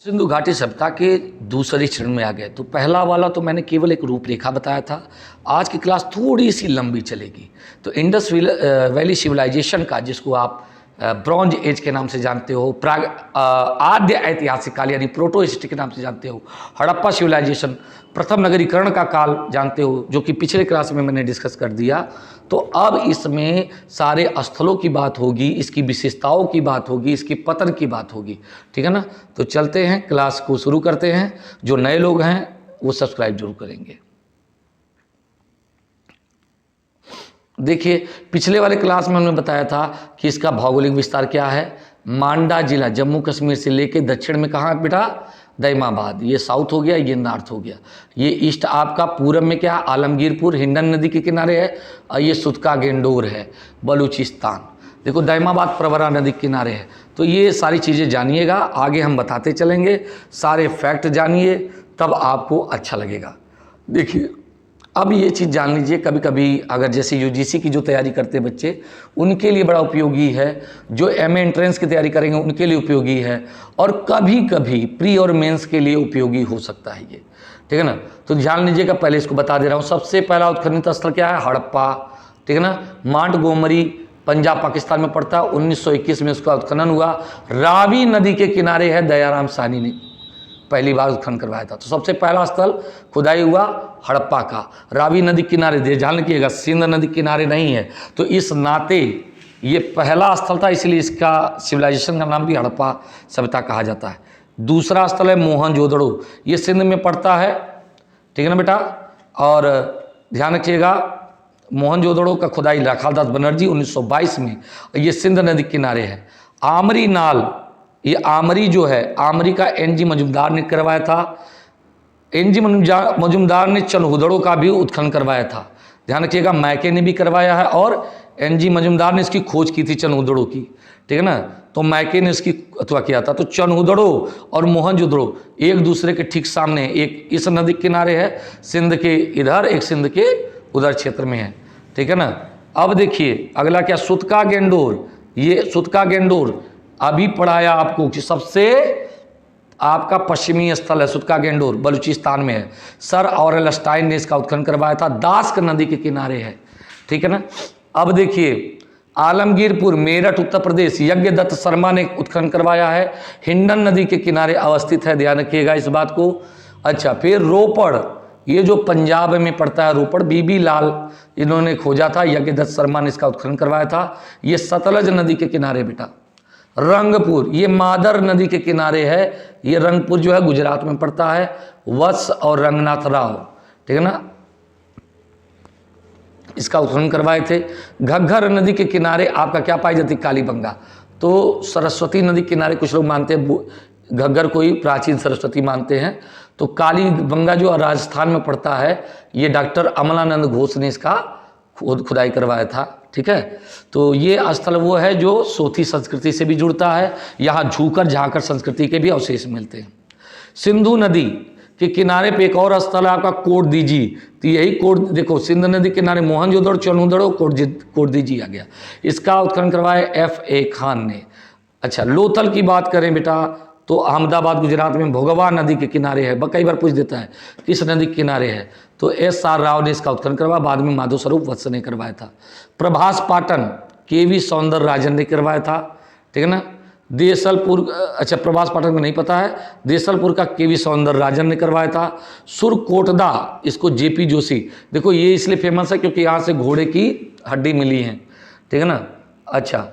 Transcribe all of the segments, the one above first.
सिंधु घाटी सभ्यता के दूसरे चरण में आ गए। तो पहला वाला तो मैंने केवल एक रूपरेखा बताया था। आज की क्लास थोड़ी सी लंबी चलेगी। तो इंडस वैली सिविलाइजेशन का, जिसको आप ब्रॉन्ज एज के नाम से जानते हो, प्राग आद्य ऐतिहासिक काल यानी प्रोटो हिस्ट्री के नाम से जानते हो, हड़प्पा सिविलाइजेशन, प्रथम नगरीकरण का काल जानते हो, जो कि पिछले क्लास में मैंने डिस्कस कर दिया। तो अब इसमें सारे स्थलों की बात होगी, इसकी विशेषताओं की बात होगी, इसकी पतन की बात होगी। ठीक है ना। तो चलते हैं, क्लास को शुरू करते हैं। जो नए लोग हैं वो सब्सक्राइब जरूर करेंगे। देखिए, पिछले वाले क्लास में हमने बताया था कि इसका भौगोलिक विस्तार क्या है। मांडा जिला जम्मू कश्मीर से लेके दक्षिण में कहाँ बेटा, दैमाबाद। ये साउथ हो गया, ये नॉर्थ हो गया। ये ईस्ट आपका, पूरब में क्या, आलमगीरपुर हिंडन नदी के किनारे है, और ये सुतका गेंडोर है, बलूचिस्तान। देखो, दैमाबाद प्रवरा नदी के किनारे है। तो ये सारी चीज़ें जानिएगा, आगे हम बताते चलेंगे। सारे फैक्ट जानिए, तब आपको अच्छा लगेगा। देखिए, अब ये चीज़ जान लीजिए, कभी कभी अगर जैसे यूजीसी की जो तैयारी करते हैं बच्चे, उनके लिए बड़ा उपयोगी है। जो एमए एंट्रेंस की तैयारी करेंगे उनके लिए उपयोगी है, और कभी कभी प्री और मेंस के लिए उपयोगी हो सकता है ये। ठीक है ना। तो ध्यान लीजिएगा, पहले इसको बता दे रहा हूँ। सबसे पहला उत्खनन स्थल क्या है, हड़प्पा। ठीक है ना। मांट गोमरी पंजाब पाकिस्तान में पड़ता है। 1921 में उसका उत्खनन हुआ। रावी नदी के किनारे है, दयाराम साहनी ने पहली बार उत्खनन करवाया था। तो सबसे पहला स्थल खुदाई हुआ हड़प्पा का, रावी नदी किनारे। ध्यान रखिएगा, सिंध नदी किनारे नहीं है। तो इस नाते ये पहला स्थल था, इसलिए इसका सिविलाइजेशन का नाम भी हड़प्पा सभ्यता कहा जाता है। दूसरा स्थल है मोहनजोदड़ो, ये सिंध में पड़ता है। ठीक है ना बेटा। और ध्यान रखिएगा, मोहनजोदड़ो का खुदाई राखालदास बनर्जी 1922 में, ये सिंध नदी किनारे है। आमरी नाल, ये आमरी जो है, आमरी का एनजी मजुमदार ने करवाया था। एनजी मजुमदार ने चनहुदड़ो का भी उत्खनन करवाया था। ध्यान रखिएगा, मैके ने भी करवाया है, और एनजी मजुमदार ने इसकी खोज की थी चनहुदड़ो की। ठीक है ना। तो मैके ने इसकी अथवा किया था। तो चनहुदड़ो और मोहनजोदड़ो एक दूसरे के ठीक सामने, एक इस नदी किनारे है सिंध के इधर, एक सिंध के उधर क्षेत्र में है। ठीक है ना। अब देखिए अगला क्या, सुतका गेंडोर। ये सुतका गेंडोर अभी पढ़ाया आपको कि सबसे आपका पश्चिमी स्थल है सुतका गेंडोर, बलूचिस्तान में है। सर ऑरेल स्टाइन ने इसका उत्खनन करवाया था, दास्क नदी के किनारे है। ठीक है ना। अब देखिए, आलमगीरपुर मेरठ उत्तर प्रदेश, यज्ञदत्त शर्मा ने उत्खनन करवाया है, हिंडन नदी के किनारे अवस्थित है। ध्यान रखिएगा इस बात को। अच्छा, फिर रोपड़, ये जो पंजाब में पड़ता है, रोपड़ बीबी लाल इन्होंने खोजा था, यज्ञदत्त शर्मा ने इसका उत्खनन करवाया था। ये सतलज नदी के किनारे बेटा। रंगपुर, ये मादर नदी के किनारे है। ये रंगपुर जो है गुजरात में पड़ता है। वत्स और रंगनाथ राव, ठीक है ना, इसका उत्खनन करवाए थे। घग्घर नदी के किनारे आपका क्या पाई जाती, कालीबंगा। तो सरस्वती नदी के किनारे कुछ लोग मानते हैं घग्घर को ही प्राचीन सरस्वती मानते हैं। तो कालीबंगा जो राजस्थान में पड़ता है, ये डॉक्टर अमलानंद घोष ने इसका खुदाई करवाया था। ठीक है। तो ये स्थल वो है जो सोथी संस्कृति से भी जुड़ता है। यहाँ झूकर झाकर संस्कृति के भी अवशेष मिलते हैं। सिंधु नदी के किनारे पे एक और स्थल है आपका, कोटदीजी। तो यही देखो, सिंधु नदी के किनारे मोहनजोदड़ो, चनहुदड़ो, कोटदीजी आ गया। इसका उत्खनन करवाया F.A. खान ने। अच्छा, लोथल की बात करें बेटा, तो अहमदाबाद गुजरात में भोगवा नदी के किनारे है। कई बार पूछ देता है किस नदी के किनारे है, तो S.R. राव ने इसका उत्खनन करवाया। बाद में माधव स्वरूप वत्स ने करवाया था। प्रभास पाटन KV सौंदर राजन ने करवाया था। ठीक है ना। देसलपुर, अच्छा प्रभास पाटन को नहीं पता है, देसलपुर का KV सौंदर राजन ने करवाया था। सुरकोटदा, इसको JP जोशी। देखो ये इसलिए फेमस है क्योंकि यहाँ से घोड़े की हड्डी मिली है। ठीक है ना। अच्छा,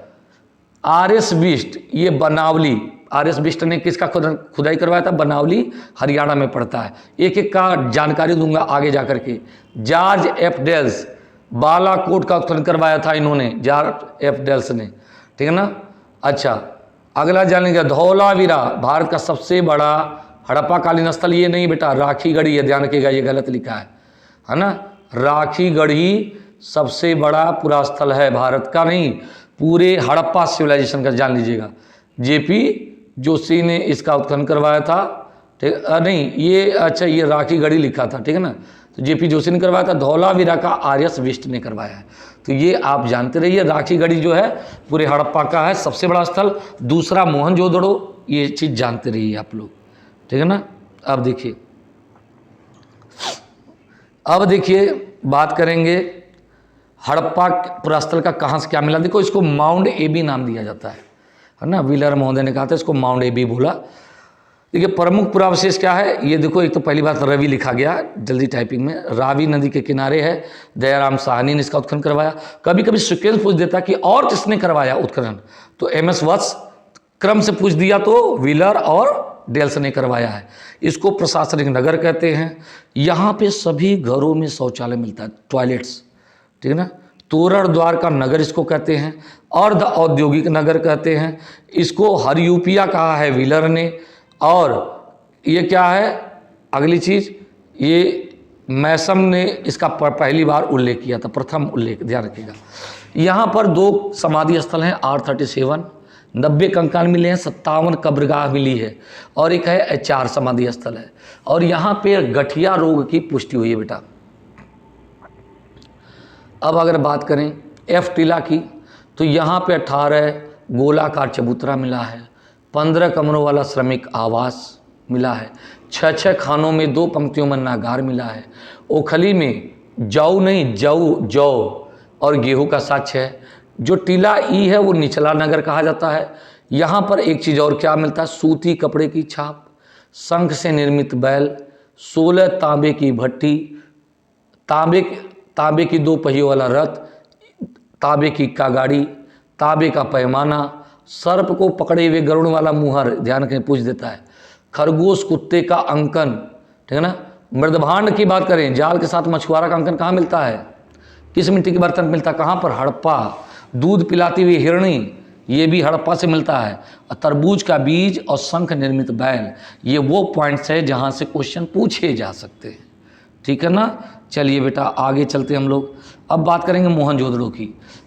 RS बिष्ट, ये बनावली, RS बिष्ट ने किसका खुदाई करवाया था, बनावली हरियाणा में पड़ता है। एक एक का जानकारी दूंगा आगे जाकर के। George F. डेल्स, बालाकोट का उत्खनन करवाया था इन्होंने, जॉर्ज F. डेल्स ने। ठीक है ना। अच्छा, अगला जानेंगे धौलावीरा, भारत का सबसे बड़ा हड़प्पा कालीन स्थल। ये नहीं बेटा, राखीगढ़ी है, ध्यान रखिएगा, ये गलत लिखा है ना। राखीगढ़ी सबसे बड़ा पूरा स्थल है, भारत का नहीं, पूरे हड़प्पा सिविलाइजेशन का, जान लीजिएगा। JP जोशी ने इसका उत्खनन करवाया था। ठीक नहीं, ये अच्छा, ये राखीगढ़ी लिखा था। ठीक है ना। तो JP जोशी ने करवाया था। धौलावीरा का RS बिष्ट ने करवाया है। तो ये आप जानते रहिए, राखीगढ़ी जो है पूरे हड़प्पा का है सबसे बड़ा स्थल। दूसरा मोहनजोदड़ो, ये चीज़ जानते रहिए आप लोग। ठीक है ना। अब देखिए बात करेंगे हड़प्पा पुरास्थल का कहाँ से क्या मिला। देखो इसको माउंट एबी नाम दिया जाता है ना। व्हीलर महोदय ने कहा था इसको माउंट एबी बोला। देखिए प्रमुख पुरावशेष क्या है, ये देखो एक तो पहली बात रवि लिखा गया जल्दी टाइपिंग में, रावी नदी के किनारे है, दयाराम साहनी ने इसका उत्खनन करवाया। कभी कभी सिक्वेंस पूछ देता कि और किसने करवाया उत्खनन, तो एमएस वत्स क्रम से पूछ दिया तो व्हीलर और डेल्स ने करवाया है। इसको प्रशासनिक नगर कहते हैं। यहाँ पे सभी घरों में शौचालय मिलता है, टॉयलेट्स, ठीक है ना। तोरण द्वार का नगर इसको कहते हैं, अर्ध औद्योगिक नगर कहते हैं। इसको हरयूपिया कहा है व्हीलर ने। और ये क्या है अगली चीज़, ये मैसम ने इसका पहली बार उल्लेख किया था, प्रथम उल्लेख, ध्यान रखिएगा। यहाँ पर 2 समाधि स्थल हैं, R37, 90 कंकाल मिले हैं, 57 कब्रगाह मिली है, और एक है HR समाधि स्थल है। और यहाँ पे गठिया रोग की पुष्टि हुई है बेटा। अब अगर बात करें F टीला की, तो यहाँ पे 18 गोलाकार चबूतरा मिला है, 15 कमरों वाला श्रमिक आवास मिला है, 6 खानों में 2 पंक्तियों में नागार मिला है। ओखली में जौ और गेहूं का साक्ष्य है। जो टीला ई है वो निचला नगर कहा जाता है। यहाँ पर एक चीज़ और क्या मिलता है, सूती कपड़े की छाप, शंख से निर्मित बैल, 16 तांबे की भट्टी, तांबे की 2 पहियों वाला रथ, तांबे की इक्का गाड़ी, तांबे का पैमाना, सर्प को पकड़े हुए गरुड़ वाला मुहर, ध्यान के पूछ देता है, खरगोश कुत्ते का अंकन, ठीक है ना। मृदभांड की बात करें, जाल के साथ मछुआरा का अंकन कहाँ मिलता है, किस मिट्टी के बर्तन मिलता है, कहाँ पर, हड़प्पा। दूध पिलाती हुई हिरणी, ये भी हड़प्पा से मिलता है। तरबूज का बीज और शंख निर्मित बैल, ये वो पॉइंट्स है जहाँ से क्वेश्चन पूछे जा सकते हैं, ठीक है ना। चलिए बेटा आगे चलते हम लोग। अब बात करेंगे मोहनजोदड़ो की।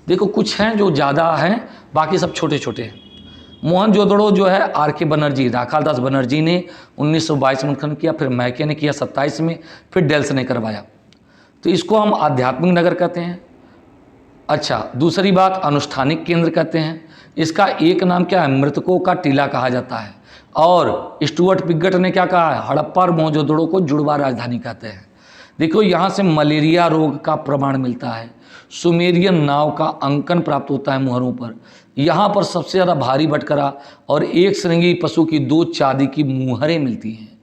देखो कुछ हैं जो ज़्यादा हैं, बाकी सब छोटे छोटे हैं। मोहनजोदड़ो जो है RK बनर्जी, राखालदास बनर्जी ने 1922 में उत्खनन किया, फिर मैके ने किया 27 में, फिर डेल्स ने करवाया। तो इसको हम आध्यात्मिक नगर कहते हैं। अच्छा, दूसरी बात अनुष्ठानिक केंद्र कहते हैं। इसका एक नाम क्या है, मृतकों का टीला कहा जाता है। और स्टुअर्ट पिगट ने क्या कहा है, हड़प्पा और मोहनजोदड़ो को जुड़वा राजधानी कहते हैं। देखो यहाँ से मलेरिया रोग का प्रमाण मिलता है, सुमेरियन नाव का अंकन प्राप्त होता है मुहरों पर। यहाँ पर सबसे ज़्यादा भारी बटकरा और एक श्रृंगी पशु की 2 चांदी की मुहरें मिलती हैं,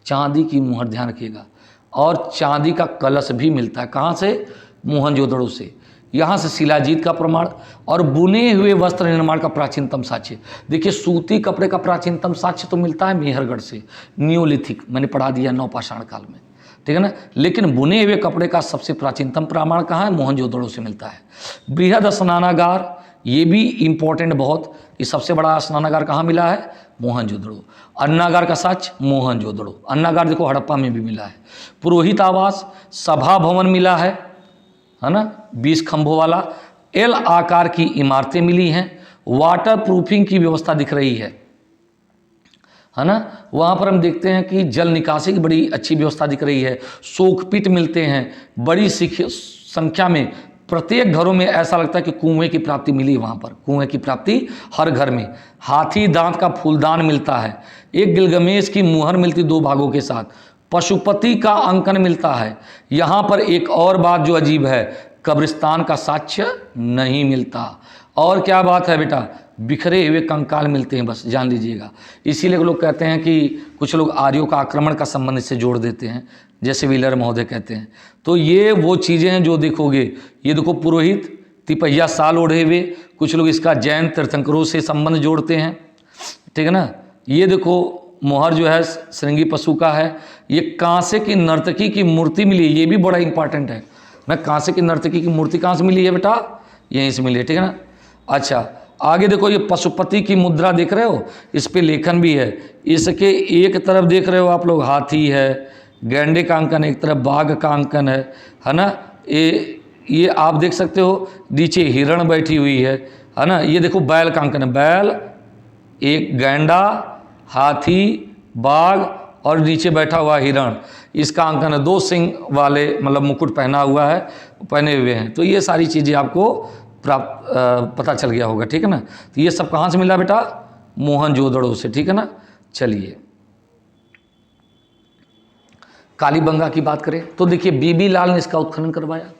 चांदी की मुहर, ध्यान रखिएगा। और चांदी का कलश भी मिलता है, कहाँ से, मोहनजोदड़ो से। यहाँ से शिलाजीत का प्रमाण और बुने हुए वस्त्र निर्माण का प्राचीनतम साक्ष्य। देखिए सूती कपड़े का प्राचीनतम साक्ष्य तो मिलता है मेहरगढ़ से, नियोलिथिक, मैंने पढ़ा दिया नवपाषाण काल में, ठीक है ना। लेकिन बुने हुए कपड़े का सबसे प्राचीनतम प्रमाण कहाँ है, मोहनजोदड़ो से मिलता है। बृहद स्नानागार, ये भी इंपॉर्टेंट बहुत, कि सबसे बड़ा स्नानागार कहाँ मिला है, मोहनजोदड़ो। अन्नागार का साक्ष्य मोहनजोदड़ो, अन्नागार देखो हड़प्पा में भी मिला है। पुरोहित आवास, सभा भवन मिला है ना, 20 खंभों वाला। L आकार की इमारतें मिली हैं। वाटर प्रूफिंग की व्यवस्था दिख रही है ना। वहाँ पर हम देखते हैं कि जल निकासी की बड़ी अच्छी व्यवस्था दिख रही है। शोकपीट मिलते हैं बड़ी संख्या में, प्रत्येक घरों में ऐसा लगता है कि कुएं की प्राप्ति मिली है। वहाँ पर कुएं की प्राप्ति हर घर में। हाथी दांत का फूलदान मिलता है। एक गिलगमेश की मुहर मिलती 2 भागों के साथ। पशुपति का अंकन मिलता है। यहाँ पर एक और बात जो अजीब है, कब्रिस्तान का साक्ष्य नहीं मिलता। और क्या बात है बेटा, बिखरे हुए कंकाल मिलते हैं, बस जान लीजिएगा। इसीलिए लोग कहते हैं कि कुछ लोग आर्यों का आक्रमण का संबंध इससे जोड़ देते हैं, जैसे व्हीलर महोदय कहते हैं। तो ये वो चीज़ें हैं जो देखोगे। ये देखो पुरोहित, तिपहिया साल ओढ़े हुए, कुछ लोग इसका जैन तीर्थंकरों से संबंध जोड़ते हैं, ठीक है ना। ये देखो मोहर जो है श्रृंगी पशु का है। ये कांसे की नर्तकी की मूर्ति मिली है, ये भी बड़ा इंपॉर्टेंट है ना। कांसे की नर्तकी की मूर्ति कहाँ से मिली है बेटा, यहीं से मिली है, ठीक है ना। अच्छा आगे देखो, ये पशुपति की मुद्रा देख रहे हो, इस पे लेखन भी है। इसके एक तरफ देख रहे हो आप लोग हाथी है, गैंडे का अंकन, एक तरफ बाघ का अंकन है ना। ये आप देख सकते हो, नीचे हिरण बैठी हुई है ना। ये देखो बैल का अंकन है, बैल, एक गैंडा, हाथी, बाघ और नीचे बैठा हुआ हिरण, इसका अंकन है। 2 सिंग वाले मतलब मुकुट पहना हुआ है, पहने हुए हैं। तो ये सारी चीज़ें आपको पता चल गया होगा, ठीक है ना। तो ये सब कहाँ से मिला बेटा, मोहनजोदड़ो से, ठीक है ना। चलिए कालीबंगा की बात करें तो देखिए बीबी लाल ने इसका उत्खनन करवाया,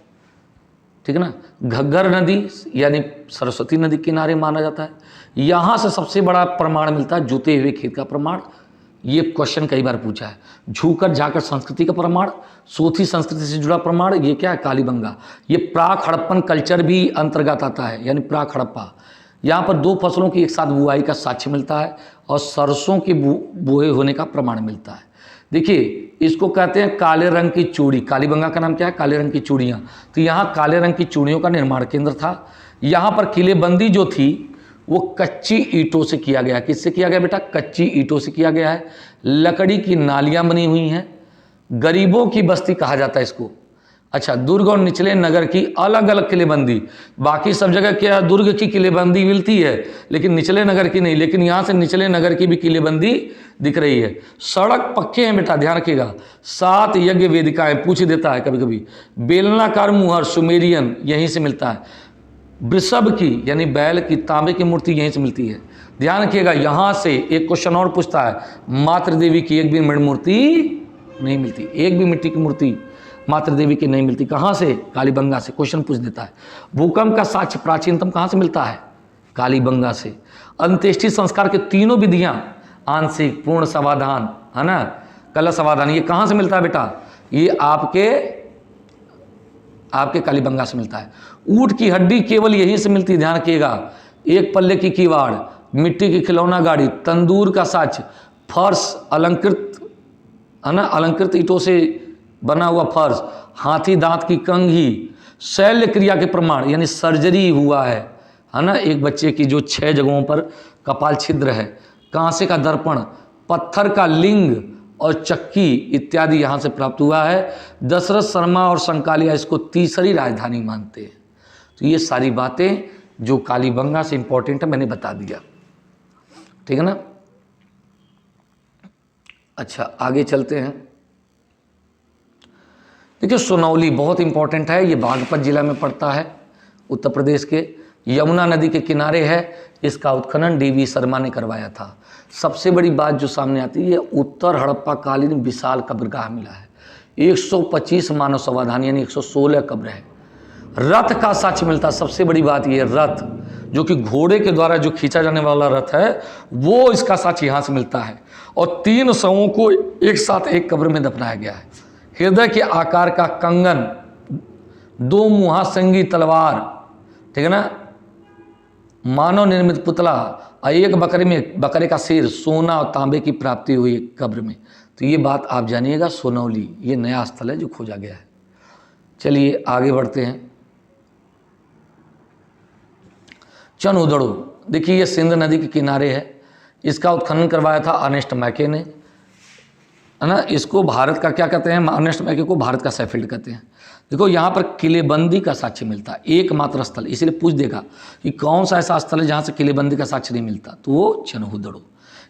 ठीक है ना। घग्गर नदी यानी सरस्वती नदी किनारे माना जाता है। यहाँ से सबसे बड़ा प्रमाण मिलता है जुते हुए खेत का प्रमाण, ये क्वेश्चन कई बार पूछा है। झूकर झाकर संस्कृति का प्रमाण, सोथी संस्कृति से जुड़ा प्रमाण, ये क्या है, कालीबंगा। ये प्राक हड़प्पन कल्चर भी अंतर्गत आता है, यानी प्राक हड़प्पा। यहाँ पर 2 फसलों की एक साथ बुआई का साक्ष्य मिलता है और सरसों के बोए होने का प्रमाण मिलता है। देखिए इसको कहते हैं काले रंग की चूड़ी। कालीबंगा का नाम क्या है, काले रंग की चूड़ियाँ। तो यहाँ काले रंग की चूड़ियों का निर्माण केंद्र था। यहाँ पर किलेबंदी जो थी वो कच्ची ईंटों से किया गया। किससे किया गया बेटा, कच्ची ईंटों से किया गया है। लकड़ी की नालियाँ बनी हुई हैं। गरीबों की बस्ती कहा जाता है इसको। अच्छा, दुर्ग और निचले नगर की अलग अलग किलेबंदी। बाकी सब जगह क्या दुर्ग की किलेबंदी मिलती है लेकिन निचले नगर की नहीं, लेकिन यहाँ से निचले नगर की भी किलेबंदी दिख रही है। सड़क पक्के हैं बेटा, ध्यान रखिएगा। 7 यज्ञ वेदिकाएं, पूछ देता है कभी कभी। बेलनाकार मुहर सुमेरियन यहीं से मिलता है। वृषभ की यानी बैल की तांबे की मूर्ति यहीं से मिलती है। ध्यान रखिएगा। यहाँ से एक क्वेश्चन और पूछता है, मातृ देवी की एक भी मूर्ति नहीं मिलती, एक भी मिट्टी की मूर्ति मातृ देवी की नहीं मिलती। कहाँ से, कालीबंगा से। क्वेश्चन पूछ देता है। भूकंप का साक्ष्य प्राचीनतम कहाँ से मिलता है, कालीबंगा से। अंत्येष्टि संस्कार के तीनों विधियां, आंशिक, पूर्ण समाधान, है ना, कलश समाधान, ये कहाँ से मिलता है बेटा, ये आपके कालीबंगा से मिलता है। ऊंट की हड्डी केवल यहीं से मिलती है, ध्यान रखिएगा। एक पल्ले की किवाड़, मिट्टी की खिलौना गाड़ी, तंदूर का साक्ष्य, फर्श अलंकृत, है ना, अलंकृत ईंटों से बना हुआ फर्श, हाथी दांत की कंघी, शैल्य क्रिया के प्रमाण यानी सर्जरी हुआ है ना, एक बच्चे की जो 6 जगहों पर कपाल छिद्र है, कांसे का दर्पण, पत्थर का लिंग और चक्की इत्यादि यहाँ से प्राप्त हुआ है। दशरथ शर्मा और संकालिया इसको तीसरी राजधानी मानते हैं। तो ये सारी बातें जो कालीबंगा से इंपॉर्टेंट है मैंने बता दिया, ठीक है ना। अच्छा, आगे चलते हैं। देखिए सोनौली बहुत इंपॉर्टेंट है, ये बागपत जिला में पड़ता है, उत्तर प्रदेश के, यमुना नदी के किनारे है। इसका उत्खनन DV शर्मा ने करवाया था। सबसे बड़ी बात जो सामने आती है, उत्तर हड़प्पा कालीन विशाल कब्रगाह मिला है। 125 मानव समाधान यानी 116 कब्र है। रथ का साक्ष्य मिलता है। सबसे बड़ी बात ये, रथ जो कि घोड़े के द्वारा जो खींचा जाने वाला रथ है, वो इसका साक्ष्य यहाँ से मिलता है। और 3 शवों को एक साथ एक कब्र में दफनाया गया है। हृदय के आकार का कंगन, 2 मुहा संगी तलवार, ठीक है ना, मानव निर्मित पुतला और एक बकरे का सिर, सोना और तांबे की प्राप्ति हुई कब्र में। तो ये बात आप जानिएगा, सोनौली ये नया स्थल है जो खोजा गया है। चलिए आगे बढ़ते हैं। चनउदड़ो, देखिए ये सिंध नदी के किनारे है। इसका उत्खनन करवाया था अर्नेस्ट मैके ने, है ना। इसको भारत का क्या कहते हैं, अर्नेस्ट मैके को भारत का सैफील्ड कहते हैं। देखो यहाँ पर किलेबंदी का साक्ष्य मिलता है, एकमात्र स्थल। इसीलिए पूछ देगा कि कौन सा ऐसा स्थल है जहाँ से किलेबंदी का साक्ष्य नहीं मिलता, तो वो चनउदड़ो।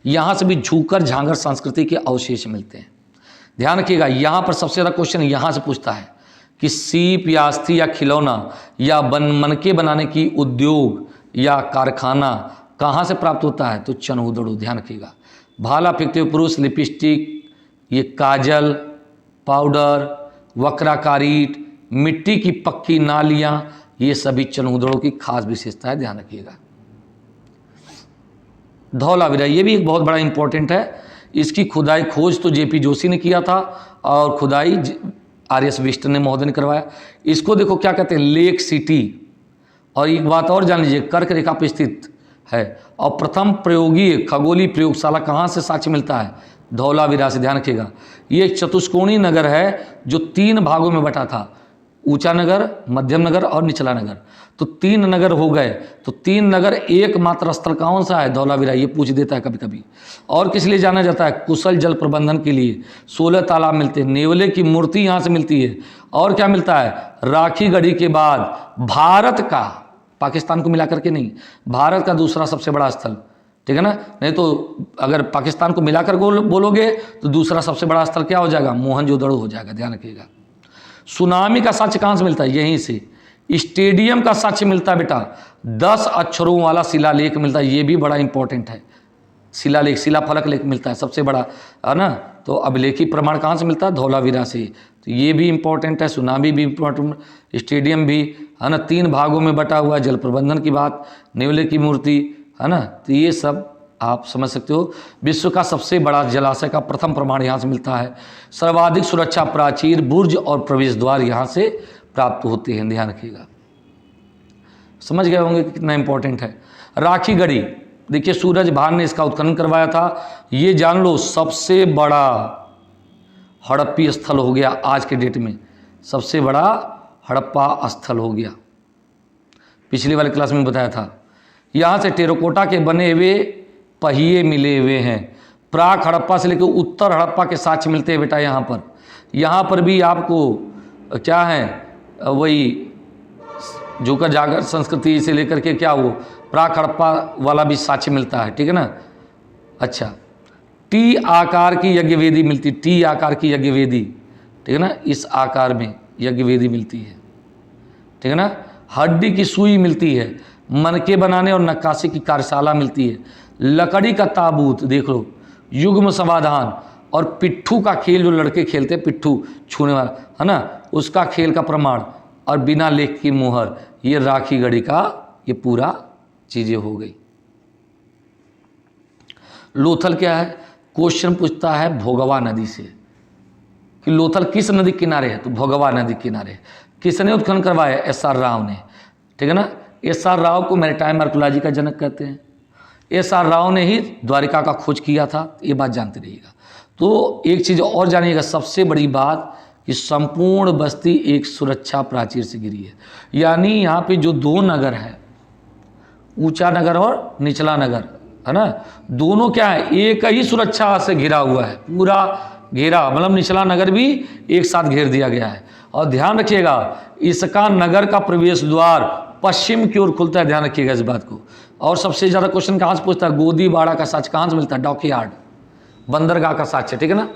यहाँ से भी झूकर झांगर संस्कृति के अवशेष मिलते हैं। ध्यान रखिएगा, यहाँ पर सबसे ज़्यादा क्वेश्चन यहाँ से पूछता है कि सीप या अस्थि या खिलौना या मनके बनाने की उद्योग या कारखाना कहाँ से प्राप्त होता है, तो चनउदड़ो। ध्यान रखिएगा। भाला फेंकते हुए पुरुष, लिपस्टिक, ये काजल, पाउडर, वक्राकार ईंट, मिट्टी की पक्की नालियाँ, ये सभी चनउदड़ो की खास विशेषता है, ध्यान रखिएगा। धौलावीरा, ये भी एक बहुत बड़ा इंपॉर्टेंट है। इसकी खुदाई खोज तो JP जोशी ने किया था और खुदाई RS विष्ट ने महोदय ने करवाया। इसको देखो क्या कहते हैं, लेक सिटी। और एक बात और जान लीजिए, कर्क रेखा पर स्थित है। और प्रथम प्रयोगीय खगोलीय प्रयोगशाला कहाँ से साक्ष्य मिलता है, धौलावीरा से। ध्यान रखिएगा, ये एक चतुष्कोणीय नगर है जो 3 भागों में बटा था, ऊंचा नगर, मध्यम नगर और निचला नगर। तो 3 नगर हो गए। तो 3 नगर एकमात्र स्थल कौन सा है, धौलावीरा, ये पूछ देता है कभी कभी। और किस लिए जाना जाता है, कुशल जल प्रबंधन के लिए। 16 तालाब मिलते हैं। नेवले की मूर्ति यहाँ से मिलती है। और क्या मिलता है, राखी गढ़ी के बाद भारत का, पाकिस्तान को मिला करके नहीं, भारत का दूसरा सबसे बड़ा स्थल, ठीक है ना। नहीं तो अगर पाकिस्तान को मिलाकर बोलोगे तो दूसरा सबसे बड़ा स्थल क्या हो जाएगा, मोहनजोदड़ो हो जाएगा। ध्यान रखिएगा। सुनामी का साक्ष्य कहाँ से मिलता है, यहीं से। स्टेडियम का साक्ष्य मिलता है बेटा, 10 अक्षरों वाला शिलालेख मिलता है। ये भी बड़ा इंपॉर्टेंट है। शिलालेख, शिलाफलक लेख मिलता है, सबसे बड़ा, है ना, तो अभिलेखी प्रमाण कहाँ से मिलता है? धौलावीरा से। तो ये भी इम्पोर्टेंट है, सुनामी भी इम्पोर्टेंट, स्टेडियम भी, है ना, 3 भागों में बटा हुआ है, जल प्रबंधन की बात, नेवले की मूर्ति, है ना, तो ये सब आप समझ सकते हो। विश्व का सबसे बड़ा जलाशय का प्रथम प्रमाण यहाँ से मिलता है। सर्वाधिक सुरक्षा प्राचीर, बुर्ज और प्रवेश द्वार यहाँ से प्राप्त होते हैं, ध्यान रखिएगा। समझ गए होंगे कि कितना इंपॉर्टेंट है। राखी गढ़ी, देखिए सूरज भान ने इसका उत्खनन करवाया था। ये जान लो सबसे बड़ा हड़प्पी स्थल हो गया आज के डेट में, सबसे बड़ा हड़प्पा स्थल हो गया। पिछली वाली क्लास में बताया था। यहाँ से टेराकोटा के बने हुए पहिए मिले हुए हैं। प्राक हड़प्पा से लेकर उत्तर हड़प्पा के साक्ष्य मिलते हैं बेटा यहाँ पर। यहाँ पर भी आपको क्या है, वही जोकर जागर संस्कृति से लेकर के क्या वो प्राक हड़प्पा वाला भी साक्ष्य मिलता है, ठीक है ना। अच्छा, टी आकार की यज्ञ वेदी मिलती, टी आकार की यज्ञ वेदी, ठीक है ना, इस आकार में यज्ञ वेदी मिलती है, ठीक है ना। हड्डी की सुई मिलती है, मनके बनाने और नक्काशी की कार्यशाला मिलती है, लकड़ी का ताबूत देख लो, युग्म समाधान और पिट्ठू का खेल जो लड़के खेलते हैं, पिट्ठू छूने वाला, है ना, उसका खेल का प्रमाण और बिना लेख की मोहर, ये राखी गढ़ी का ये पूरा चीजें हो गई। लोथल क्या है? क्वेश्चन पूछता है भोगवा नदी से कि लोथल किस नदी किनारे है, तो भोगवा नदी किनारे। किसने उत्खनन करवाया? एस.आर. राव ने, ठीक है ना। एस.आर. राव को मैरीटाइम आर्कियोलॉजी का जनक कहते हैं। एस.आर. राव ने ही द्वारिका का खोज किया था, ये बात जानते रहिएगा। तो एक चीज़ और जानिएगा, सबसे बड़ी बात कि संपूर्ण बस्ती एक सुरक्षा प्राचीर से घिरी है। यानी यहाँ पे जो 2 नगर है, ऊंचा नगर और निचला नगर, है ना, दोनों क्या है, एक ही सुरक्षा से घिरा हुआ है, पूरा घेरा, मतलब निचला नगर भी एक साथ घेर दिया गया है। और ध्यान रखिएगा, इसका नगर का प्रवेश द्वार पश्चिम की ओर खुलता है, ध्यान रखिएगा इस बात को। और सबसे ज़्यादा क्वेश्चन कहाँ से पूछता है? गोदीबाड़ा का साक्ष्य कहाँ से मिलता है? डॉकयार्ड, बंदरगाह का साक्ष्य, ठीक है ना,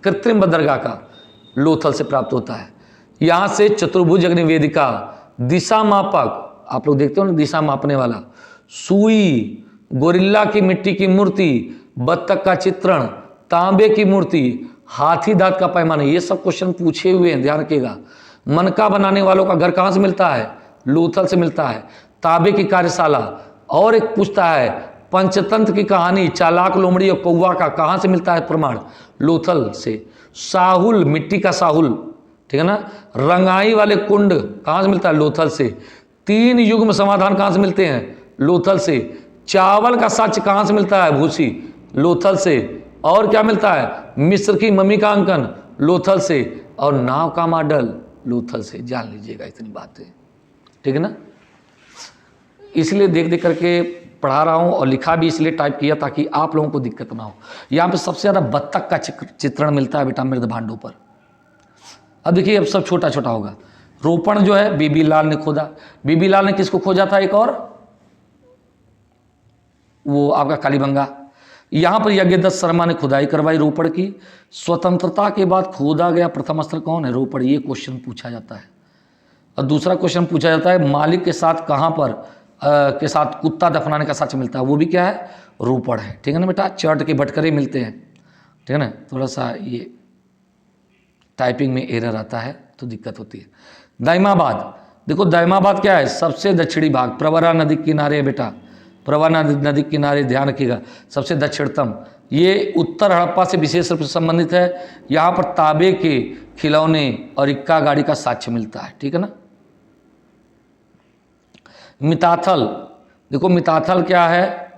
कृत्रिम बंदरगाह का लोथल से प्राप्त होता है। यहाँ से चतुर्भुज अग्नि वेदिका, दिशा मापक, आप लोग देखते हो ना, दिशा मापने वाला, सुई, गोरिल्ला की मिट्टी की मूर्ति, बत्तख का चित्रण, तांबे की मूर्ति, हाथी दांत का पैमाना, ये सब क्वेश्चन पूछे हुए हैं, ध्यान रखिएगा। मनका बनाने वालों का घर कहाँ से मिलता है? लोथल से मिलता है। तांबे की कार्यशाला, और एक पूछता है पंचतंत्र की कहानी, चालाक लोमड़ी और कौवा का कहाँ से मिलता है प्रमाण? लोथल से। साहुल, मिट्टी का साहुल, ठीक है ना, रंगाई वाले कुंड कहाँ से मिलता है? लोथल से। 3 युग्म समाधान कहाँ से मिलते हैं? लोथल से। चावल का साक्ष्य कहाँ से मिलता है? भूसी, लोथल से। और क्या मिलता है? मिस्र की मम्मी का अंकन, लोथल से। और नाव का मॉडल, लोथल से। जान लीजिएगा इतनी बातें, ठीक है ना। इसलिए देख देख करके पढ़ा रहा हूँ और लिखा भी इसलिए टाइप किया ताकि आप लोगों को दिक्कत ना हो। यहाँ पे सबसे ज़्यादा बत्तख का चित्रण मिलता है बेटा मृद भांडों पर। अब देखिए, अब सब छोटा छोटा होगा। रोपण जो है बीबी लाल ने खोदा। बीबी लाल ने किसको खोजा था? एक और वो आपका कालीबंगा। यहाँ पर यज्ञदत्त शर्मा ने खुदाई करवाई रोपड़ की। स्वतंत्रता के बाद खोदा गया प्रथम स्थल कौन है? रोपड़। ये क्वेश्चन पूछा जाता है। और दूसरा क्वेश्चन पूछा जाता है मालिक के साथ कहाँ पर के साथ कुत्ता दफनाने का साक्ष्य मिलता है? वो भी क्या है? रोपड़ है, ठीक है ना बेटा। चर्ट के भटकरे मिलते हैं, ठीक है ना। थोड़ा सा ये टाइपिंग में एरर आता है तो दिक्कत होती है। दाइमाबाद, देखो दाइमाबाद क्या है? सबसे दक्षिणी भाग, प्रवरा नदी किनारे है बेटा, प्रवरा नदी किनारे, ध्यान रखिएगा, सबसे दक्षिणतम। ये उत्तर हड़प्पा से विशेष रूप से संबंधित है। यहाँ पर तांबे के खिलौने और इक्का गाड़ी का साक्ष्य मिलता है, ठीक है ना। मिताथल, देखो मिताथल क्या है?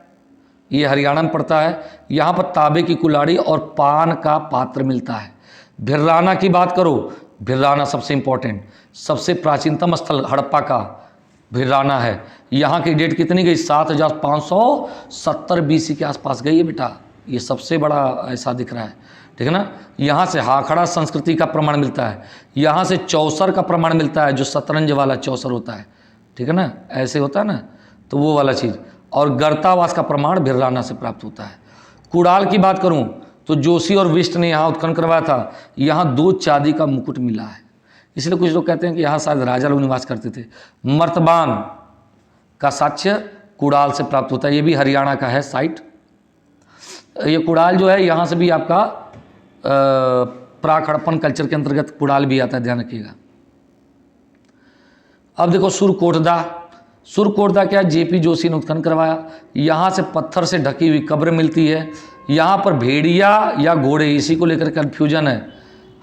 ये हरियाणा में पड़ता है। यहाँ पर तांबे की कुल्हाड़ी और पान का पात्र मिलता है। भिर्राना की बात करो, भिर्राना सबसे इंपॉर्टेंट, सबसे प्राचीनतम स्थल हड़प्पा का भिर्राना है। यहाँ की डेट कितनी गई? 7570 BC के आसपास गई है बेटा। ये सबसे बड़ा ऐसा दिख रहा है, ठीक है ना। यहाँ से हाखड़ा संस्कृति का प्रमाण मिलता है। यहाँ से चौसर का प्रमाण मिलता है, जो शतरंज वाला चौसर होता है, ठीक है ना, ऐसे होता है ना, तो वो वाला चीज़। और गर्तावास का प्रमाण भिर्राना से प्राप्त होता है। कुड़ाल की बात करूं तो जोशी और विष्ट ने यहाँ उत्खनन करवाया था। यहाँ 2 चांदी का मुकुट मिला है, इसलिए कुछ लोग कहते हैं कि यहाँ शायद राजा लोग निवास करते थे। मर्तबान का साक्ष्य कुड़ाल से प्राप्त होता है। ये भी हरियाणा का है साइट। ये कुड़ाल जो है यहाँ से भी आपका प्राक हड़प्पन कल्चर के अंतर्गत कुड़ाल भी आता है, ध्यान रखिएगा। अब देखो सुरकोटदा। सुरकोटदा क्या, जेपी जोशी ने उत्खनन करवाया। यहाँ से पत्थर से ढकी हुई कब्र मिलती है। यहाँ पर भेड़िया या घोड़े, इसी को लेकर कन्फ्यूजन है,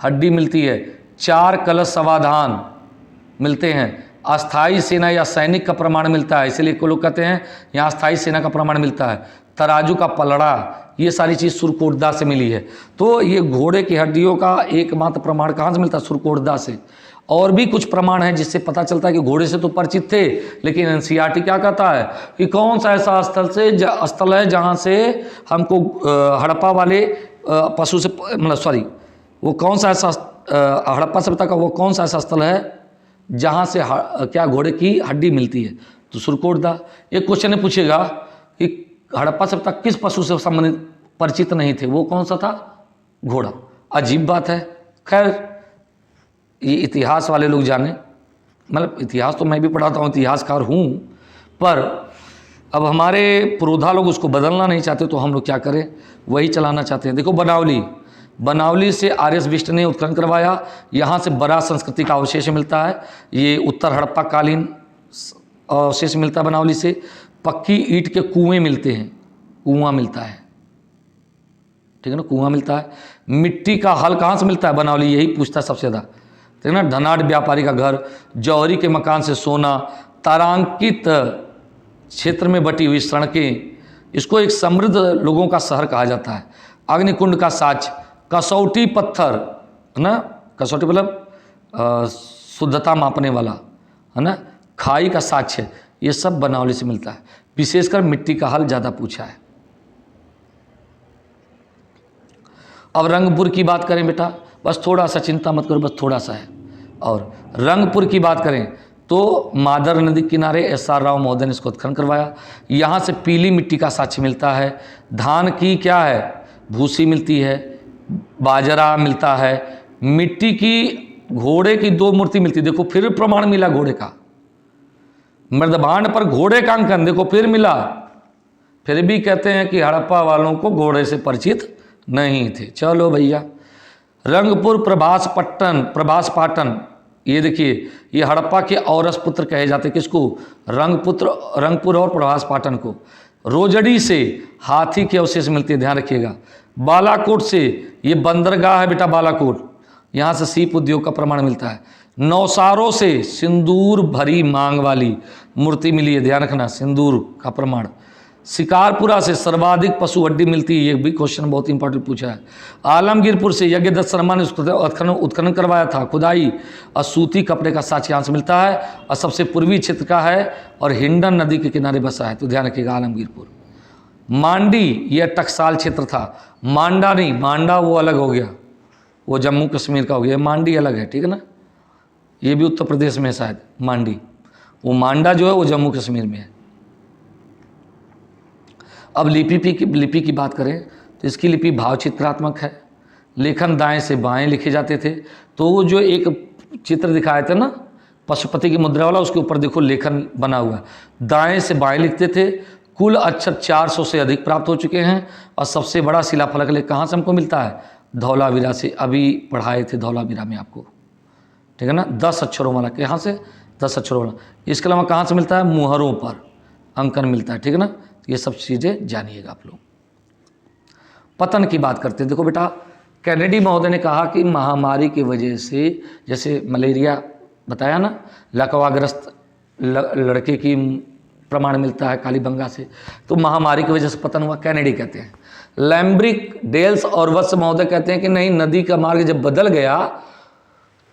हड्डी मिलती है। 4 कलश समाधान मिलते हैं। अस्थाई सेना या सैनिक का प्रमाण मिलता है, इसलिए को लोग कहते हैं यहाँ अस्थाई सेना का प्रमाण मिलता है। तराजू का पलड़ा, ये सारी चीज़ सुरकोटदा से मिली है। तो ये घोड़े की हड्डियों का एकमात्र प्रमाण कहाँ से मिलता है? सुरकोटदा से। और भी कुछ प्रमाण है जिससे पता चलता है कि घोड़े से तो परिचित थे, लेकिन एनसीईआरटी क्या कहता है कि कौन सा ऐसा स्थल है जहाँ से हमको हड़प्पा वाले पशु से, मतलब सॉरी, वो कौन सा ऐसा हड़प्पा सभ्यता का वो कौन सा ऐसा स्थल है जहाँ से क्या घोड़े की हड्डी मिलती है? तो सुरकोटदा। एक क्वेश्चन ने पूछेगा कि हड़प्पा सभ्यता किस पशु से संबंधित परिचित नहीं थे, वो कौन सा था? घोड़ा। अजीब बात है। खैर, ये इतिहास वाले लोग जाने, मतलब इतिहास तो मैं भी पढ़ाता हूँ, इतिहासकार हूँ, पर अब हमारे पुरोधा लोग उसको बदलना नहीं चाहते, तो हम लोग क्या करें, वही चलाना चाहते हैं। देखो बनावली से आर्यस बिष्ट ने उत्खनन करवाया। यहाँ से बड़ा संस्कृति का अवशेष मिलता है। ये उत्तर हड़प्पा कालीन अवशेष मिलता है बनावली से। पक्की ईंट के कुएं मिलते हैं, कुआं मिलता है, ठीक है ना, कुआं मिलता है। मिट्टी का हल कहाँ से मिलता है? बनावली, यही पूछता है सबसे ज़्यादा, ठीक है ना। धनाढ़ व्यापारी का घर, जौहरी के मकान से सोना, तारांकित क्षेत्र में बटी हुई सड़कें, इसको एक समृद्ध लोगों का शहर कहा जाता है। अग्निकुंड का साक्ष्य, कसौटी पत्थर, है ना, कसौटी मतलब शुद्धता मापने वाला, है ना, खाई का साक्ष्य, ये सब बनावली से मिलता है। विशेषकर मिट्टी का हल ज़्यादा पूछा है। अब रंगपुर की बात करें बेटा, बस थोड़ा सा, चिंता मत करो, बस थोड़ा सा है। और रंगपुर की बात करें तो मादर नदी किनारे SR राव महोदय ने इसको उत्खनन करवाया। यहाँ से पीली मिट्टी का साक्ष्य मिलता है। धान की क्या है, भूसी मिलती है, बाजरा मिलता है। मिट्टी की घोड़े की 2 मूर्ति मिलती है, देखो फिर प्रमाण मिला घोड़े का। मृदभांड पर घोड़े का अंकन, देखो फिर मिला। फिर भी कहते हैं कि हड़प्पा वालों को घोड़े से परिचित नहीं थे। चलो भैया, रंगपुर प्रभास पाटन, ये देखिए, ये हड़प्पा के औरस पुत्र कहे जाते, किसको? रंगपुर और प्रभास पाटन को। रोजड़ी से हाथी के अवशेष मिलते हैं, ध्यान रखिएगा। बालाकोट से, ये बंदरगाह है बेटा बालाकोट, यहाँ से सीप उद्योग का प्रमाण मिलता है। नौसारों से सिंदूर भरी मांग वाली मूर्ति मिली है, ध्यान रखना, सिंदूर का प्रमाण। शिकारपुरा से सर्वाधिक पशु हड्डी मिलती है, ये भी क्वेश्चन बहुत इंपॉर्टेंट पूछा है। आलमगीरपुर से यज्ञदत्त शर्मा ने उत्खनन करवाया था, खुदाई और सूती कपड़े का साक्ष्य यहाँ से मिलता है, और सबसे पूर्वी क्षेत्र का है और हिंडन नदी के किनारे बसा है, तो ध्यान रखिएगा आलमगीरपुर। मांडी, यह टकसाल क्षेत्र था। मांडा नहीं, मांडा वो अलग हो गया, वो जम्मू कश्मीर का हो गया, मांडी अलग है, ठीक है ना, ये भी उत्तर प्रदेश में है शायद मांडी। वो मांडा जो है वो जम्मू कश्मीर में है। अब लिपि की बात करें तो इसकी लिपि भाव चित्रात्मक है। लेखन दाएं से बाएं लिखे जाते थे। तो वो जो एक चित्र दिखाए थे ना पशुपति की मुद्रा वाला, उसके ऊपर देखो लेखन बना हुआ है, दाएं से बाएं लिखते थे। कुल अक्षर 400 से अधिक प्राप्त हो चुके हैं। और सबसे बड़ा शिलाफलक लेख कहाँ से हमको मिलता है? धौलावीरा से। अभी पढ़ाए थे धौलावीरा में आपको, ठीक है ना, 10 अक्षरों वाला। कहाँ से? 10 अक्षरों वाला। इसके अलावा कहाँ से मिलता है? मुहरों पर अंकन मिलता है, ठीक है ना। ये सब चीज़ें जानिएगा आप लोग। पतन की बात करते हैं। देखो बेटा, कैनेडी महोदय ने कहा कि महामारी की वजह से, जैसे मलेरिया बताया ना, लकवाग्रस्त लड़के की प्रमाण मिलता है कालीबंगा से, तो महामारी की वजह से पतन हुआ, कैनेडी कहते हैं। लैम्ब्रिक, डेल्स और वत्स महोदय कहते हैं कि नहीं, नदी का मार्ग जब बदल गया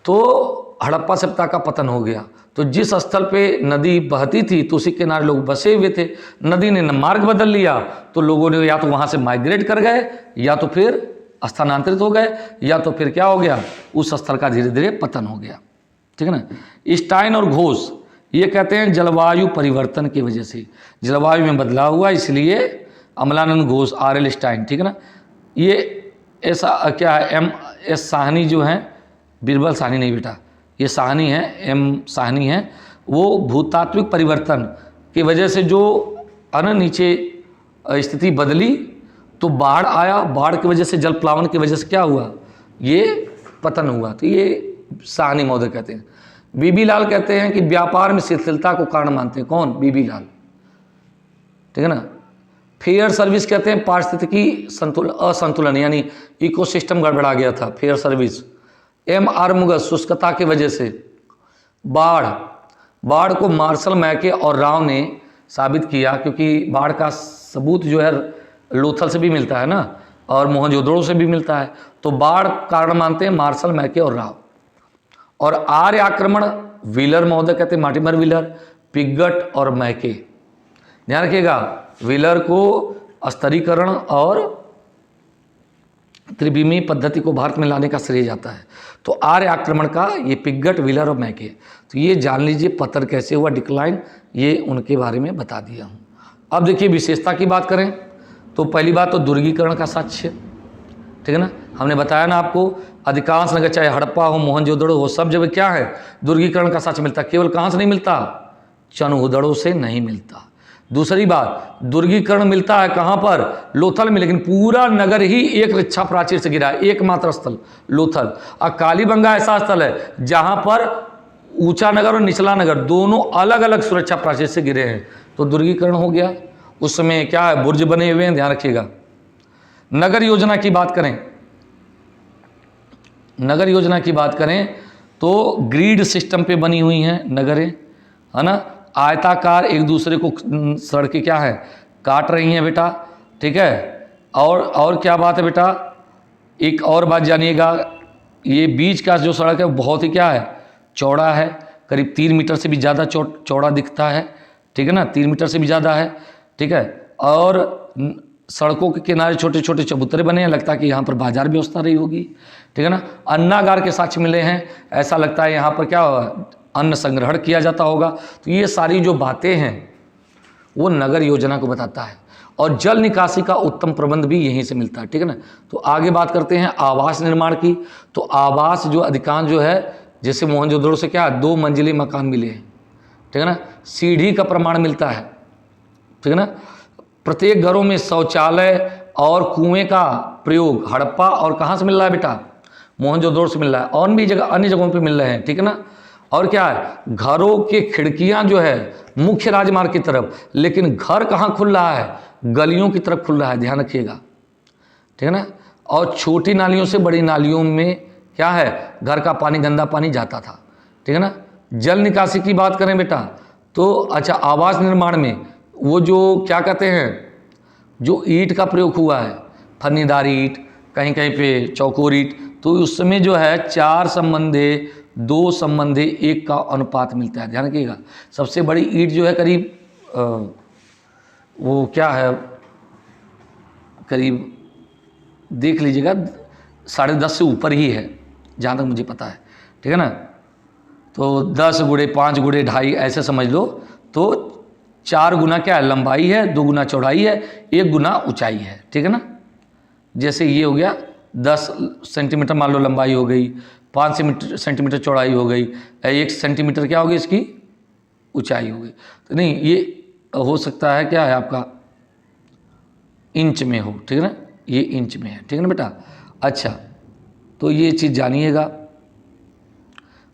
तो हड़प्पा सभ्यता का पतन हो गया। तो जिस स्थल पे नदी बहती थी तो उसी किनारे लोग बसे हुए थे, नदी ने मार्ग बदल लिया तो लोगों ने या तो वहाँ से माइग्रेट कर गए, या तो फिर स्थानांतरित हो गए, या तो फिर क्या हो गया, उस स्थल का धीरे धीरे पतन हो गया, ठीक है ना। स्टाइन और घोष ये कहते हैं जलवायु परिवर्तन की वजह से जलवायु में बदलाव हुआ, इसलिए अमलानंद घोष, RL स्टाइन, ठीक है ना। ये ऐसा क्या है, MS साहनी जो हैं, बीरबल साहनी नहीं बेटा, ये साहनी है, M साहनी है, वो भूतात्विक परिवर्तन की वजह से जो नीचे स्थिति बदली तो बाढ़ आया, बाढ़ की वजह से, जल प्लावन की वजह से क्या हुआ, ये पतन हुआ। तो ये साहनी महोदय कहते हैं। बीबी लाल कहते हैं कि व्यापार में शिथिलता को कारण मानते हैं। कौन? बीबी लाल, ठीक है ना। फेयर सर्विस कहते हैं पारिस्थितिकी असंतुलन, यानी इकोसिस्टम गड़बड़ा गया था, fair service. M R Mughal, शुष्कता की वजह से। बाढ़ को मार्शल मैके और राव ने साबित किया, क्योंकि बाढ़ का सबूत जो है लोथल से भी मिलता है ना, और मोहनजोदड़ो से भी मिलता है। तो बाढ़ कारण मानते हैं मार्शल मैके और राव। और आर्य आक्रमण व्हीलर महोदय कहते हैं, मार्टिमर व्हीलर, पिगट और मैके। ध्यान रखिएगा, व्हीलर को स्तरीकरण और त्रिविमी पद्धति को भारत में लाने का श्रेय जाता है। तो आर्य आक्रमण का ये पिगट, व्हीलर और मैके। तो ये जान लीजिए पतन कैसे हुआ, डिक्लाइन, ये उनके बारे में बता दिया हूँ। अब देखिए विशेषता की बात करें तो पहली बात तो दुर्गीकरण का साक्ष्य, ठीक है ना। हमने बताया ना आपको, अधिकांश नगर चाहे हड़प्पा हो, मोहनजोदड़ो हो, सब जगह क्या है, दुर्गीकरण का साक्ष्य मिलता है। केवल कहाँ से नहीं मिलता, चनहुदड़ो से नहीं मिलता। दूसरी बात, दुर्गीकरण मिलता है कहाँ पर, लोथल में, लेकिन पूरा नगर ही एक रक्षा प्राचीर से घिरा है, एकमात्र स्थल लोथल। और कालीबंगा ऐसा स्थल है जहाँ पर ऊंचा नगर और निचला नगर दोनों अलग अलग सुरक्षा प्राचीर से घिरे हैं। तो दुर्गीकरण हो गया। उस समय क्या है, बुर्ज बने हुए हैं, ध्यान रखिएगा। नगर योजना की बात करें, नगर योजना की बात करें तो ग्रिड सिस्टम पे बनी हुई हैं नगरें, है ना। आयताकार, एक दूसरे को सड़कें क्या है, काट रही हैं बेटा, ठीक है। और क्या बात है बेटा, एक और बात जानिएगा, ये बीच का जो सड़क है बहुत ही क्या है, चौड़ा है, करीब 3 मीटर से भी ज़्यादा चौड़ा दिखता है, ठीक है ना, 3 मीटर से भी ज़्यादा है, ठीक है। और सड़कों के किनारे छोटे छोटे चबूतरे बने हैं, लगता है कि यहाँ पर बाजार व्यवस्था रही होगी, ठीक है ना। अन्नागार के साक्ष्य मिले हैं, ऐसा लगता है यहाँ पर क्या अन्न संग्रहण किया जाता होगा। तो ये सारी जो बातें हैं वो नगर योजना को बताता है। और जल निकासी का उत्तम प्रबंध भी यहीं से मिलता है, ठीक है ना। तो आगे बात करते हैं आवास निर्माण की। तो आवास जो अधिकांश जो है, जैसे मोहनजोदड़ो से क्या 2 मंजिली मकान मिले हैं, ठीक है ना। सीढ़ी का प्रमाण मिलता है, ठीक है ना। प्रत्येक घरों में शौचालय और कुएं का प्रयोग हड़प्पा और कहाँ से मिल रहा है बेटा, मोहनजोदड़ो से मिल रहा है, और भी जगह अन्य जगहों पे मिल रहे हैं, ठीक है ना। और क्या है, घरों के खिड़कियां जो है मुख्य राजमार्ग की तरफ, लेकिन घर कहाँ खुल रहा है, गलियों की तरफ खुल रहा है, ध्यान रखिएगा, ठीक है ना। और छोटी नालियों से बड़ी नालियों में क्या है, घर का पानी, गंदा पानी जाता था, ठीक है ना। जल निकासी की बात करें बेटा तो अच्छा, आवास निर्माण में वो जो क्या कहते हैं, जो ईंट का प्रयोग हुआ है, फन्नीदार ईंट, कहीं कहीं पे चौकोर ईंट, तो उस समय जो है 4 संबंधे 2 संबंधे 1 का अनुपात मिलता है, ध्यान रखिएगा। सबसे बड़ी ईंट जो है करीब वो क्या है, करीब देख लीजिएगा 10.5 से ऊपर ही है, जहाँ तक मुझे पता है, ठीक है ना। तो 10 गुणे 5 गुणे 2.5 ऐसे समझ लो। तो 4 गुना क्या है, लंबाई है, 2 गुना चौड़ाई है, 1 गुना ऊंचाई है, ठीक है ना। जैसे ये हो गया 10 सेंटीमीटर मान लो लंबाई हो गई, 5 सेंटीमीटर चौड़ाई हो गई, 1 सेंटीमीटर क्या होगी इसकी ऊंचाई हो गई। तो नहीं, ये हो सकता है क्या है आपका इंच में हो, ठीक है ना, ये इंच में है, ठीक है ना बेटा। अच्छा, तो ये चीज़ जानिएगा।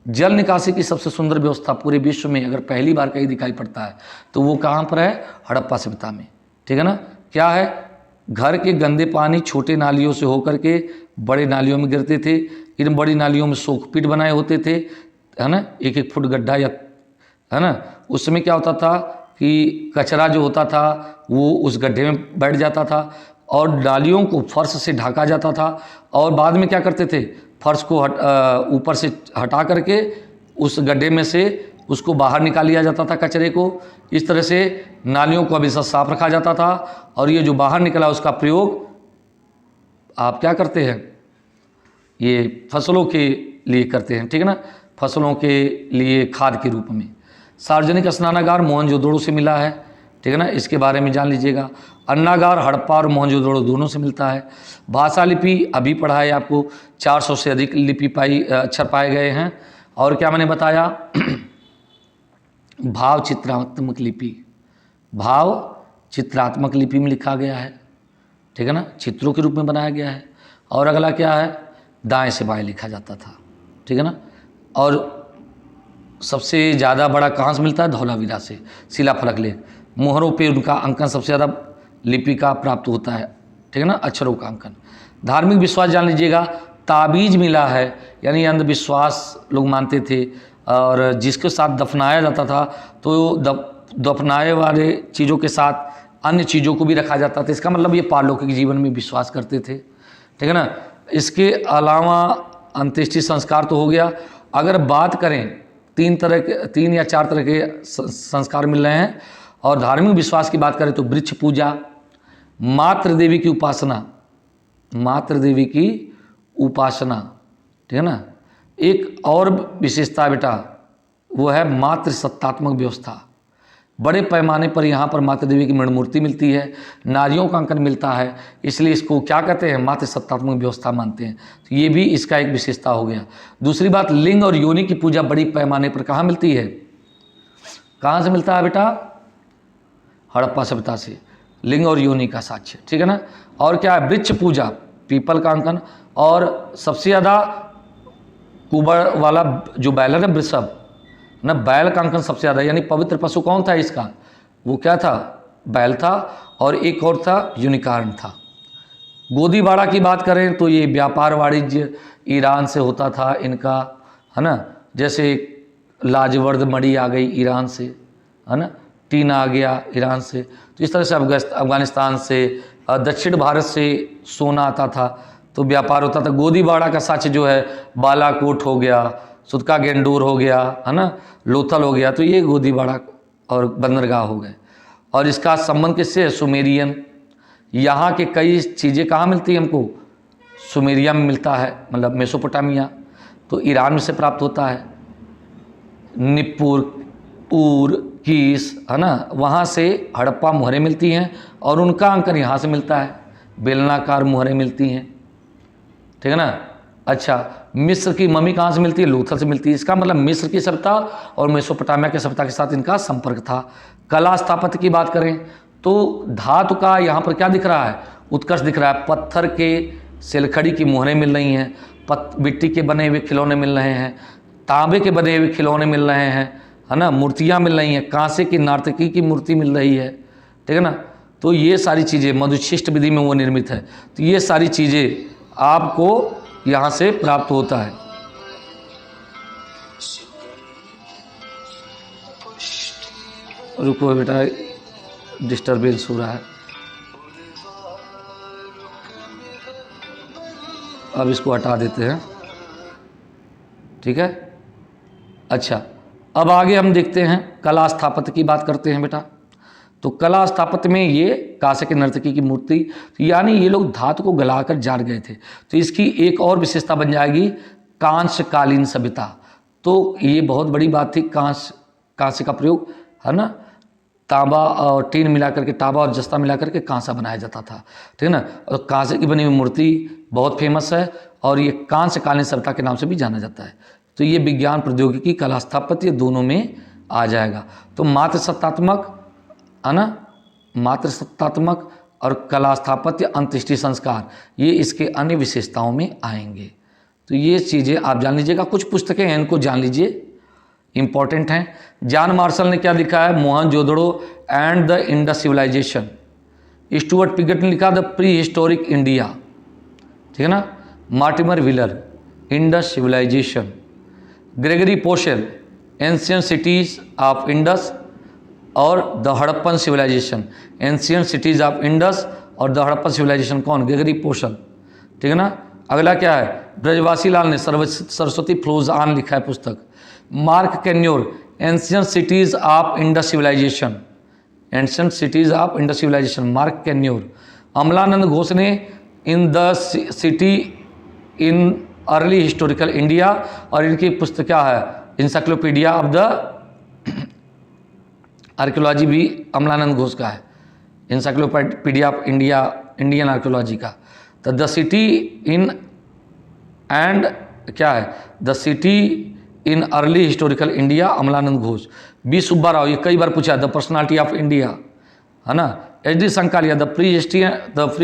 जल निकासी की सबसे सुंदर व्यवस्था पूरे विश्व में अगर पहली बार कहीं दिखाई पड़ता है तो वो कहाँ पर है, हड़प्पा सभ्यता में, ठीक है ना। क्या है, घर के गंदे पानी छोटे नालियों से होकर के बड़े नालियों में गिरते थे। इन बड़ी नालियों में सोखपीट बनाए होते थे, है ना, 1-1 फुट गड्ढा, या है ना। उस समय क्या होता था कि कचरा जो होता था वो उस गड्ढे में बैठ जाता था, और नालियों को फर्श से ढका जाता था, और बाद में क्या करते थे, फर्श को ऊपर से हटा करके उस गड्ढे में से उसको बाहर निकाल लिया जाता था कचरे को। इस तरह से नालियों को हमेशा साफ रखा जाता था, और ये जो बाहर निकला उसका प्रयोग आप क्या करते हैं, ये फसलों के लिए करते हैं, ठीक है ना, फसलों के लिए खाद के रूप में। सार्वजनिक स्नानागार मोहनजोदड़ो से मिला है, ठीक है ना, इसके बारे में जान लीजिएगा। अन्नागार हड़प्पा और मोहनजोदड़ो दोनों से मिलता है। भाषा लिपि अभी पढ़ा है आपको, 400 से अधिक लिपि अक्षर पाए गए हैं। और क्या मैंने बताया, भाव चित्रात्मक लिपि, भाव चित्रात्मक लिपि में लिखा गया है, ठीक है ना, चित्रों के रूप में बनाया गया है। और अगला क्या है, दाएं से बाएं लिखा जाता था, ठीक है ना। और सबसे ज़्यादा बड़ा कहाँ से मिलता है, धौलावीरा से, शिलाफलक लेख। मोहरों पे उनका अंकन सबसे ज़्यादा लिपि का प्राप्त होता है, ठीक है ना, अक्षरों का अंकन। धार्मिक विश्वास जान लीजिएगा, ताबीज मिला है, यानी अंधविश्वास लोग मानते थे, और जिसके साथ दफनाया जाता था तो दफनाए वाले चीज़ों के साथ अन्य चीज़ों को भी रखा जाता था। इसका मतलब ये पारलौकिक जीवन में विश्वास करते थे, ठीक है ना। इसके अलावा अंत्येष्टि संस्कार तो हो गया। अगर बात करें, तीन या चार तरह के संस्कार मिल रहे हैं। और धार्मिक विश्वास की बात करें तो वृक्ष पूजा, मातृ देवी की उपासना, मातृ देवी की उपासना, ठीक है ना। एक और विशेषता बेटा, वो है मातृसत्तात्मक व्यवस्था। बड़े पैमाने पर यहाँ पर माता देवी की मणिमूर्ति मिलती है, नारियों का अंकन मिलता है, इसलिए इसको क्या कहते हैं, मातृसत्तात्मक व्यवस्था मानते हैं। तो ये भी इसका एक विशेषता हो गया। दूसरी बात, लिंग और योनि की पूजा बड़ी पैमाने पर कहाँ मिलती है, कहाँ से मिलता है बेटा, हड़प्पा सभ्यता से, लिंग और योनि का साक्ष्य, ठीक है ना। और क्या है, वृक्ष पूजा, पीपल का अंकन। और सबसे ज़्यादा कुबड़ वाला जो बैल है ना, वृषभ ना, बैल का अंकन सबसे ज़्यादा, यानी पवित्र पशु कौन था इसका, वो क्या था, बैल था। और एक और था, यूनिकॉर्न था। गोदीबाड़ा की बात करें तो ये व्यापार वाणिज्य ईरान से होता था इनका, है ना। जैसे लाजवर्द मणि आ गई ईरान से, है ना, टीन आ गया ईरान से। तो इस तरह से अफगानिस्तान से, दक्षिण भारत से सोना आता था, तो व्यापार होता था। गोदीबाड़ा का साक्ष्य जो है, बालाकोट हो गया, सुदका गेंडूर हो गया, है ना, लोथल हो गया, तो ये गोदीबाड़ा और बंदरगाह हो गए। और इसका संबंध किससे है, सुमेरियन। यहाँ के कई चीज़ें कहाँ मिलती हैं हमको, सुमेरिया में मिलता है, मतलब मेसोपोटामिया, तो ईरान में से प्राप्त होता है। निप्पुर, ऊर, कीस, है ना, वहाँ से हड़प्पा मुहरें मिलती हैं, और उनका अंकन यहाँ से मिलता है, बेलनाकार मुहरें मिलती हैं, ठीक है ना। अच्छा, मिस्र की मम्मी कहाँ से मिलती है, लोथल से मिलती है। इसका मतलब मिस्र की सभ्यता और मेसोपोटामिया की सभ्यता के साथ इनका संपर्क था। कला स्थापत्य की बात करें तो धातु का यहाँ पर क्या दिख रहा है, उत्कर्ष दिख रहा है। पत्थर के सिलखड़ी की मोहरें मिल रही हैं, मिट्टी के बने हुए खिलौने मिल रहे हैं, तांबे के बने हुए खिलौने मिल रहे हैं, है ना, मूर्तियाँ मिल रही हैं, कांसे की नार्तकी की मूर्ति मिल रही है, ठीक है ना। तो ये सारी चीज़ें मधुशिष्ट विधि में वो निर्मित है, तो ये सारी चीज़ें आपको यहाँ से प्राप्त होता है। रुको बेटा, डिस्टर्बेंस हो रहा है, अब इसको हटा देते हैं, ठीक है। अच्छा, अब आगे हम देखते हैं कला स्थापत्य की बात करते हैं बेटा। तो कला स्थापत्य में ये कांसे के नर्तकी की मूर्ति, तो यानी ये लोग धातु को गलाकर जान गए थे, तो इसकी एक और विशेषता बन जाएगी कांस्यकालीन सभ्यता। तो ये बहुत बड़ी बात थी, कांस्य का प्रयोग, है ना, तांबा और टीन मिलाकर के, तांबा और जस्ता मिलाकर के कांसा बनाया जाता था, ठीक है ना। और कांसे की बनी हुई मूर्ति बहुत फेमस है, और ये कांस्यकालीन सभ्यता के नाम से भी जाना जाता है। तो ये विज्ञान, प्रौद्योगिकी, कला स्थापत्य दोनों में आ जाएगा। तो मातृसत्तात्मक, है ना, मातृसत्तात्मक और कला स्थापत्य, अंत्येष्टि संस्कार, ये इसके अन्य विशेषताओं में आएंगे। तो ये चीज़ें आप जान लीजिएगा, कुछ पुस्तकें हैं इनको जान लीजिए, इंपॉर्टेंट हैं। जॉन मार्शल ने क्या लिखा है, Mohenjodaro and the Indus civilisation. Stuart Piggott ने लिखा द प्री हिस्टोरिक इंडिया, ठीक है ना। Mortimer Wheeler, Indus civilisation. Gregory Possehl, ancient cities of Indus और the Harappan civilisation. Ancient cities of Indus और द हड़प्पन सिविलाइजेशन कौन, ग्रेगरी पोशेल, ठीक है ना। अगला क्या है, ब्रजवासी लाल ने सरस्वती फ्लोज ऑन लिखा है पुस्तक। Mark Kenoyer, ancient cities of Indus civilisation, ancient cities of Indus civilisation, Mark Kenoyer. Amalananda Ghosh ने in the city in early historical India, और इनकी पुस्तक क्या है, इंसाइक्लोपीडिया ऑफ द आर्कियोलॉजी भी अमलानंद घोष का है, encyclopedia of India, Indian archaeology का। तो द सिटी इन एंड क्या है, the city in early historical India, Amalananda Ghosh. B Subba Rao, ये कई बार पूछा, द पर्सनालिटी ऑफ इंडिया, है ना, H D Sankalia the pre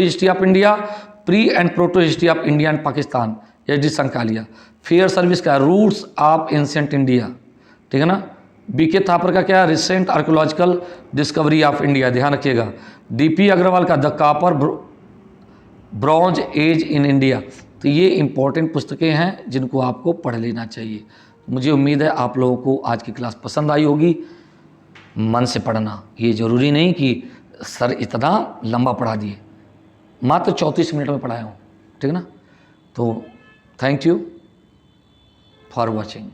history of India, pre and proto history of India and Pakistan, H D Sankalia. Fairservis का roots of ancient India, ठीक है ना। B K Thapar का क्या, recent archaeological discovery of India, ध्यान रखिएगा। डी पी अग्रवाल का the copper bronze age in India. तो ये इंपॉर्टेंट पुस्तकें हैं जिनको आपको पढ़ लेना चाहिए। मुझे उम्मीद है आप लोगों को आज की क्लास पसंद आई होगी। मन से पढ़ना, ये ज़रूरी नहीं कि सर इतना लंबा पढ़ा दिए, मात्र 34 मिनट में पढ़ाया हूँ, ठीक है ना। तो थैंक यू फॉर वॉचिंग।